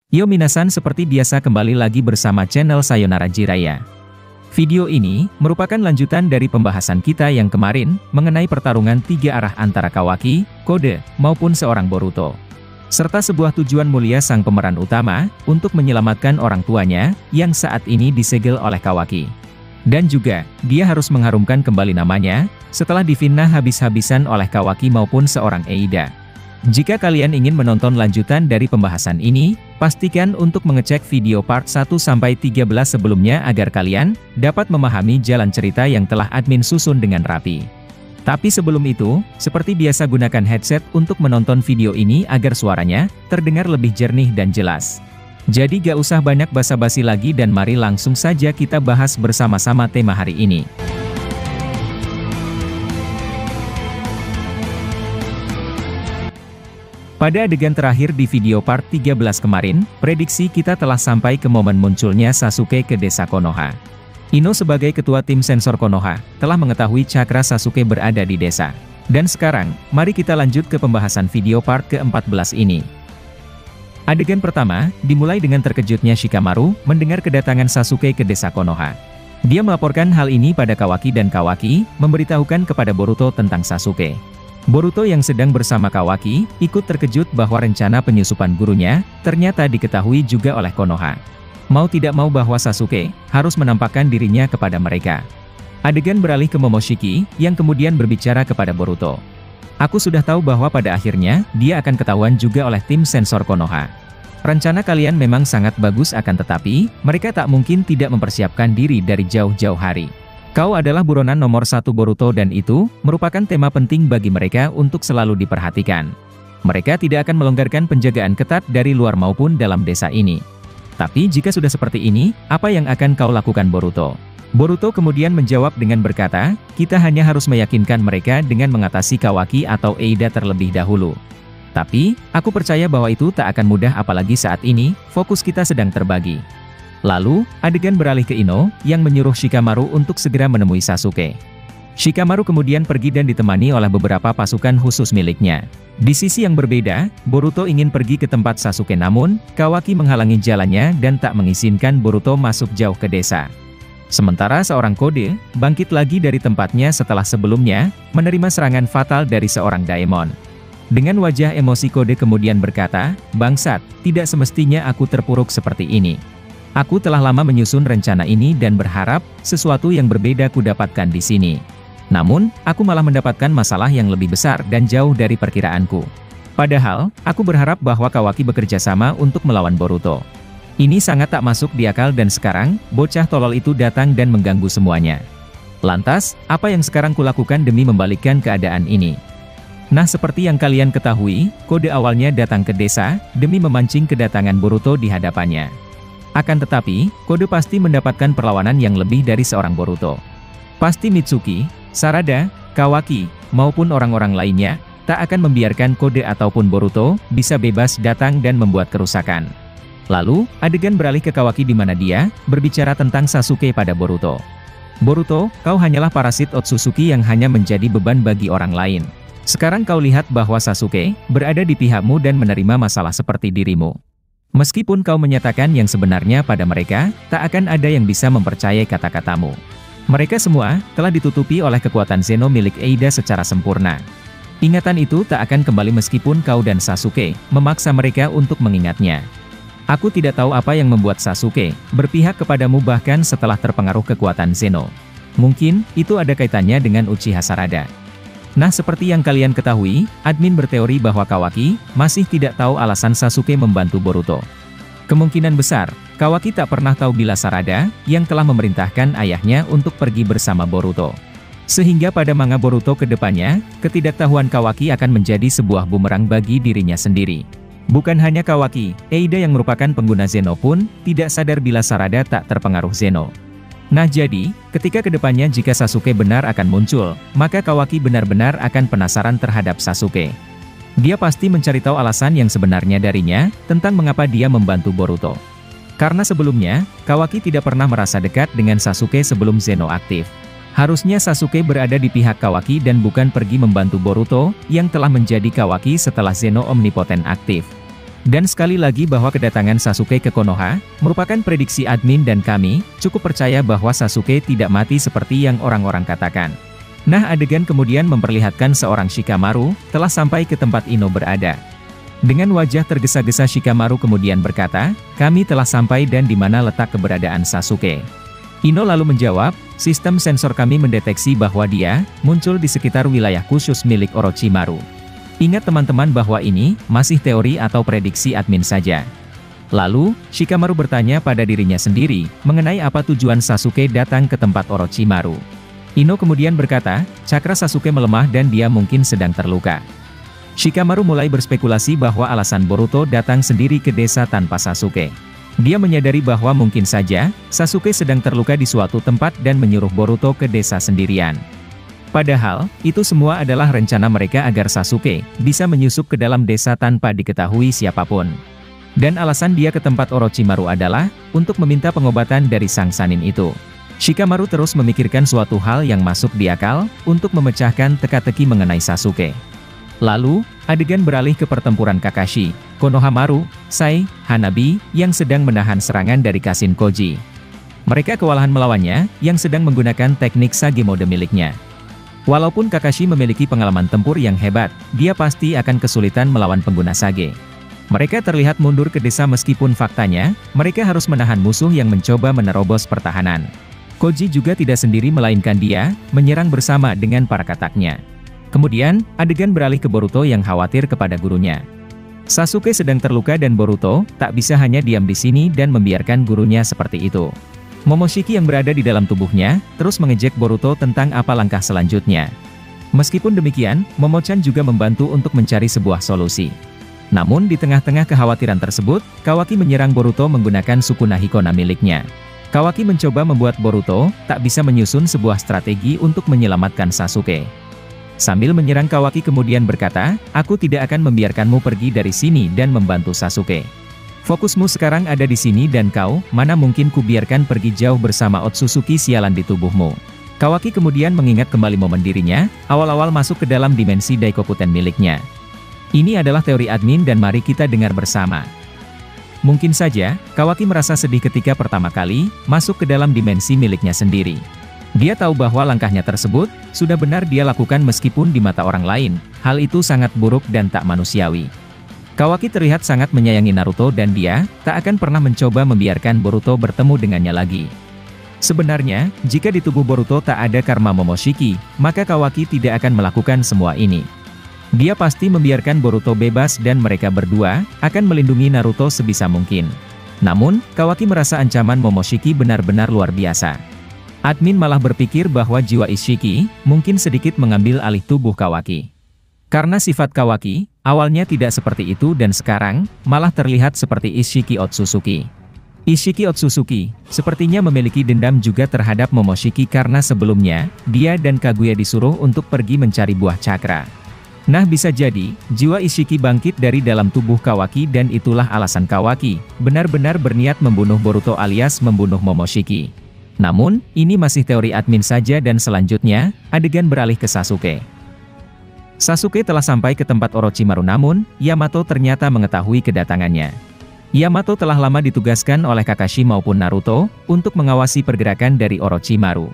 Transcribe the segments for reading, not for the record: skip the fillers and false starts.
Yo minasan, seperti biasa kembali lagi bersama channel Sayonara Jiraiya. Video ini merupakan lanjutan dari pembahasan kita yang kemarin mengenai pertarungan 3 arah antara Kawaki, Kode, maupun seorang Boruto. Serta sebuah tujuan mulia sang pemeran utama untuk menyelamatkan orang tuanya yang saat ini disegel oleh Kawaki. Dan juga, dia harus mengharumkan kembali namanya setelah difitnah habis-habisan oleh Kawaki maupun seorang Eida. Jika kalian ingin menonton lanjutan dari pembahasan ini, pastikan untuk mengecek video part 1-13 sebelumnya agar kalian dapat memahami jalan cerita yang telah admin susun dengan rapi. Tapi sebelum itu, seperti biasa gunakan headset untuk menonton video ini agar suaranya terdengar lebih jernih dan jelas. Jadi gak usah banyak basa-basi lagi dan mari langsung saja kita bahas bersama-sama tema hari ini. Pada adegan terakhir di video part 13 kemarin, prediksi kita telah sampai ke momen munculnya Sasuke ke desa Konoha. Ino sebagai ketua tim sensor Konoha, telah mengetahui cakra Sasuke berada di desa. Dan sekarang, mari kita lanjut ke pembahasan video part ke-14 ini. Adegan pertama, dimulai dengan terkejutnya Shikamaru mendengar kedatangan Sasuke ke desa Konoha. Dia melaporkan hal ini pada Kawaki dan Kawaki memberitahukan kepada Boruto tentang Sasuke. Boruto yang sedang bersama Kawaki, ikut terkejut bahwa rencana penyusupan gurunya, ternyata diketahui juga oleh Konoha. Mau tidak mau bahwa Sasuke, harus menampakkan dirinya kepada mereka. Adegan beralih ke Momoshiki, yang kemudian berbicara kepada Boruto. Aku sudah tahu bahwa pada akhirnya, dia akan ketahuan juga oleh tim sensor Konoha. Rencana kalian memang sangat bagus akan tetapi, mereka tak mungkin tidak mempersiapkan diri dari jauh-jauh hari. Kau adalah buronan nomor 1 Boruto dan itu merupakan tema penting bagi mereka untuk selalu diperhatikan. Mereka tidak akan melonggarkan penjagaan ketat dari luar maupun dalam desa ini. Tapi jika sudah seperti ini, apa yang akan kau lakukan Boruto? Boruto kemudian menjawab dengan berkata, kita hanya harus meyakinkan mereka dengan mengatasi Kawaki atau Eida terlebih dahulu. Tapi, aku percaya bahwa itu tak akan mudah apalagi saat ini, fokus kita sedang terbagi. Lalu, adegan beralih ke Ino, yang menyuruh Shikamaru untuk segera menemui Sasuke. Shikamaru kemudian pergi dan ditemani oleh beberapa pasukan khusus miliknya. Di sisi yang berbeda, Boruto ingin pergi ke tempat Sasuke namun, Kawaki menghalangi jalannya dan tak mengizinkan Boruto masuk jauh ke desa. Sementara seorang Kode, bangkit lagi dari tempatnya setelah sebelumnya, menerima serangan fatal dari seorang Daemon. Dengan wajah emosi Kode kemudian berkata, bangsat, tidak semestinya aku terpuruk seperti ini. Aku telah lama menyusun rencana ini dan berharap sesuatu yang berbeda ku dapatkan di sini. Namun, aku malah mendapatkan masalah yang lebih besar dan jauh dari perkiraanku. Padahal, aku berharap bahwa Kawaki bekerja sama untuk melawan Boruto. Ini sangat tak masuk di akal dan sekarang, bocah tolol itu datang dan mengganggu semuanya. Lantas, apa yang sekarang kulakukan demi membalikkan keadaan ini? Nah, seperti yang kalian ketahui, Kode awalnya datang ke desa demi memancing kedatangan Boruto di hadapannya. Akan tetapi, Kode pasti mendapatkan perlawanan yang lebih dari seorang Boruto. Pasti Mitsuki, Sarada, Kawaki, maupun orang-orang lainnya, tak akan membiarkan Kode ataupun Boruto bisa bebas datang dan membuat kerusakan. Lalu, adegan beralih ke Kawaki di mana dia berbicara tentang Sasuke pada Boruto. Boruto, kau hanyalah parasit Otsutsuki yang hanya menjadi beban bagi orang lain. Sekarang kau lihat bahwa Sasuke berada di pihakmu dan menerima masalah seperti dirimu. Meskipun kau menyatakan yang sebenarnya pada mereka, tak akan ada yang bisa mempercayai kata-katamu. Mereka semua telah ditutupi oleh kekuatan Zeno milik Eida secara sempurna. Ingatan itu tak akan kembali meskipun kau dan Sasuke memaksa mereka untuk mengingatnya. Aku tidak tahu apa yang membuat Sasuke berpihak kepadamu bahkan setelah terpengaruh kekuatan Zeno. Mungkin itu ada kaitannya dengan Uchiha Sarada. Nah, seperti yang kalian ketahui, admin berteori bahwa Kawaki masih tidak tahu alasan Sasuke membantu Boruto. Kemungkinan besar, Kawaki tak pernah tahu bila Sarada, yang telah memerintahkan ayahnya untuk pergi bersama Boruto. Sehingga pada manga Boruto ke depannya, ketidaktahuan Kawaki akan menjadi sebuah bumerang bagi dirinya sendiri. Bukan hanya Kawaki, Eida yang merupakan pengguna Zeno pun, tidak sadar bila Sarada tak terpengaruh Zeno. Nah jadi, ketika kedepannya jika Sasuke benar akan muncul, maka Kawaki benar-benar akan penasaran terhadap Sasuke. Dia pasti mencari tahu alasan yang sebenarnya darinya, tentang mengapa dia membantu Boruto. Karena sebelumnya, Kawaki tidak pernah merasa dekat dengan Sasuke sebelum Zeno aktif. Harusnya Sasuke berada di pihak Kawaki dan bukan pergi membantu Boruto, yang telah menjadi Kawaki setelah Zeno omnipoten aktif. Dan sekali lagi bahwa kedatangan Sasuke ke Konoha, merupakan prediksi admin dan kami, cukup percaya bahwa Sasuke tidak mati seperti yang orang-orang katakan. Nah, adegan kemudian memperlihatkan seorang Shikamaru, telah sampai ke tempat Ino berada. Dengan wajah tergesa-gesa Shikamaru kemudian berkata, kami telah sampai dan di mana letak keberadaan Sasuke. Ino lalu menjawab, sistem sensor kami mendeteksi bahwa dia, muncul di sekitar wilayah khusus milik Orochimaru. Ingat teman-teman bahwa ini, masih teori atau prediksi admin saja. Lalu, Shikamaru bertanya pada dirinya sendiri, mengenai apa tujuan Sasuke datang ke tempat Orochimaru. Ino kemudian berkata, cakra Sasuke melemah dan dia mungkin sedang terluka. Shikamaru mulai berspekulasi bahwa alasan Boruto datang sendiri ke desa tanpa Sasuke. Dia menyadari bahwa mungkin saja, Sasuke sedang terluka di suatu tempat dan menyuruh Boruto ke desa sendirian. Padahal, itu semua adalah rencana mereka agar Sasuke bisa menyusup ke dalam desa tanpa diketahui siapapun. Dan alasan dia ke tempat Orochimaru adalah untuk meminta pengobatan dari sang Sannin itu. Shikamaru terus memikirkan suatu hal yang masuk di akal untuk memecahkan teka-teki mengenai Sasuke. Lalu, adegan beralih ke pertempuran Kakashi, Konohamaru, Sai, Hanabi, yang sedang menahan serangan dari Kashin Koji. Mereka kewalahan melawannya, yang sedang menggunakan teknik Sage mode miliknya. Walaupun Kakashi memiliki pengalaman tempur yang hebat, dia pasti akan kesulitan melawan pengguna Sage. Mereka terlihat mundur ke desa meskipun faktanya, mereka harus menahan musuh yang mencoba menerobos pertahanan. Koji juga tidak sendiri melainkan dia, menyerang bersama dengan para kataknya. Kemudian, adegan beralih ke Boruto yang khawatir kepada gurunya. Sasuke sedang terluka dan Boruto, tak bisa hanya diam di sini dan membiarkan gurunya seperti itu. Momoshiki yang berada di dalam tubuhnya, terus mengejek Boruto tentang apa langkah selanjutnya. Meskipun demikian, Momochan juga membantu untuk mencari sebuah solusi. Namun di tengah-tengah kekhawatiran tersebut, Kawaki menyerang Boruto menggunakan Sukuna Hikona miliknya. Kawaki mencoba membuat Boruto, tak bisa menyusun sebuah strategi untuk menyelamatkan Sasuke. Sambil menyerang Kawaki kemudian berkata, aku tidak akan membiarkanmu pergi dari sini dan membantu Sasuke. Fokusmu sekarang ada di sini dan kau, mana mungkin kubiarkan pergi jauh bersama Otsutsuki sialan di tubuhmu. Kawaki kemudian mengingat kembali momen dirinya, awal-awal masuk ke dalam dimensi Daikokuten miliknya. Ini adalah teori admin dan mari kita dengar bersama. Mungkin saja, Kawaki merasa sedih ketika pertama kali, masuk ke dalam dimensi miliknya sendiri. Dia tahu bahwa langkahnya tersebut, sudah benar dia lakukan meskipun di mata orang lain, hal itu sangat buruk dan tak manusiawi. Kawaki terlihat sangat menyayangi Naruto dan dia, tak akan pernah mencoba membiarkan Boruto bertemu dengannya lagi. Sebenarnya, jika di tubuh Boruto tak ada karma Momoshiki, maka Kawaki tidak akan melakukan semua ini. Dia pasti membiarkan Boruto bebas dan mereka berdua, akan melindungi Naruto sebisa mungkin. Namun, Kawaki merasa ancaman Momoshiki benar-benar luar biasa. Admin malah berpikir bahwa jiwa Ishiki, mungkin sedikit mengambil alih tubuh Kawaki. Karena sifat Kawaki, awalnya tidak seperti itu dan sekarang, malah terlihat seperti Ishiki Otsutsuki. Ishiki Otsutsuki, sepertinya memiliki dendam juga terhadap Momoshiki karena sebelumnya, dia dan Kaguya disuruh untuk pergi mencari buah cakra. Nah bisa jadi, jiwa Ishiki bangkit dari dalam tubuh Kawaki dan itulah alasan Kawaki, benar-benar berniat membunuh Boruto alias membunuh Momoshiki. Namun, ini masih teori admin saja dan selanjutnya, adegan beralih ke Sasuke. Sasuke telah sampai ke tempat Orochimaru namun, Yamato ternyata mengetahui kedatangannya. Yamato telah lama ditugaskan oleh Kakashi maupun Naruto, untuk mengawasi pergerakan dari Orochimaru.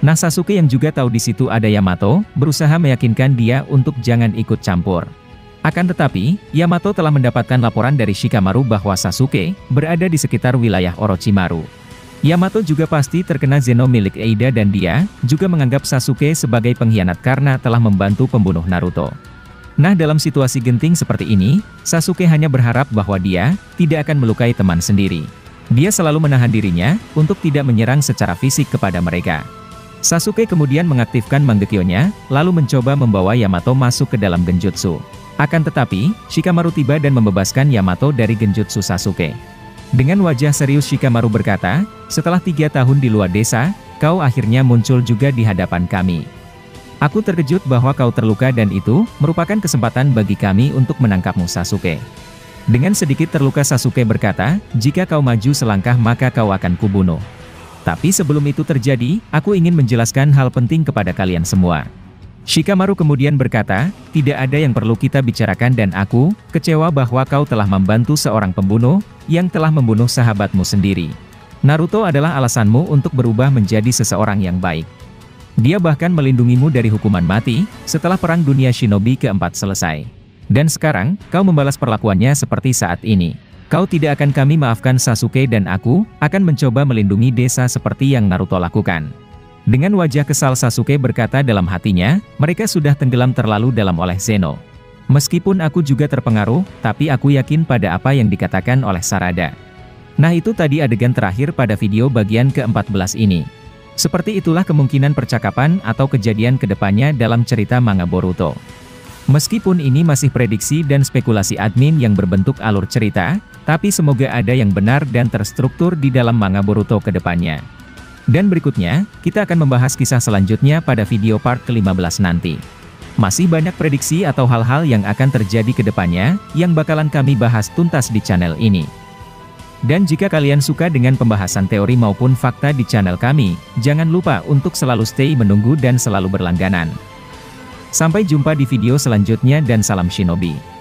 Nah Sasuke yang juga tahu di situ ada Yamato, berusaha meyakinkan dia untuk jangan ikut campur. Akan tetapi, Yamato telah mendapatkan laporan dari Shikamaru bahwa Sasuke, berada di sekitar wilayah Orochimaru. Yamato juga pasti terkena Zeno milik Eida dan dia, juga menganggap Sasuke sebagai pengkhianat karena telah membantu pembunuh Naruto. Nah dalam situasi genting seperti ini, Sasuke hanya berharap bahwa dia, tidak akan melukai teman sendiri. Dia selalu menahan dirinya, untuk tidak menyerang secara fisik kepada mereka. Sasuke kemudian mengaktifkan Mangekyo-nya, lalu mencoba membawa Yamato masuk ke dalam genjutsu. Akan tetapi, Shikamaru tiba dan membebaskan Yamato dari genjutsu Sasuke. Dengan wajah serius Shikamaru berkata, setelah 3 tahun di luar desa, kau akhirnya muncul juga di hadapan kami. Aku terkejut bahwa kau terluka dan itu, merupakan kesempatan bagi kami untuk menangkapmu Sasuke. Dengan sedikit terluka Sasuke berkata, jika kau maju selangkah maka kau akan kubunuh. Tapi sebelum itu terjadi, aku ingin menjelaskan hal penting kepada kalian semua. Shikamaru kemudian berkata, tidak ada yang perlu kita bicarakan dan aku kecewa bahwa kau telah membantu seorang pembunuh yang telah membunuh sahabatmu sendiri. Naruto adalah alasanmu untuk berubah menjadi seseorang yang baik. Dia bahkan melindungimu dari hukuman mati setelah Perang Dunia Shinobi keempat selesai. Dan sekarang, kau membalas perlakuannya seperti saat ini. Kau tidak akan kami maafkan. Sasuke dan aku akan mencoba melindungi desa seperti yang Naruto lakukan. Dengan wajah kesal Sasuke berkata dalam hatinya, mereka sudah tenggelam terlalu dalam oleh Zeno. Meskipun aku juga terpengaruh, tapi aku yakin pada apa yang dikatakan oleh Sarada. Nah itu tadi adegan terakhir pada video bagian ke-14 ini. Seperti itulah kemungkinan percakapan atau kejadian kedepannya dalam cerita manga Boruto. Meskipun ini masih prediksi dan spekulasi admin yang berbentuk alur cerita, tapi semoga ada yang benar dan terstruktur di dalam manga Boruto kedepannya. Dan berikutnya, kita akan membahas kisah selanjutnya pada video part ke-15 nanti. Masih banyak prediksi atau hal-hal yang akan terjadi ke depannya, yang bakalan kami bahas tuntas di channel ini. Dan jika kalian suka dengan pembahasan teori maupun fakta di channel kami, jangan lupa untuk selalu stay menunggu dan selalu berlangganan. Sampai jumpa di video selanjutnya dan salam Shinobi.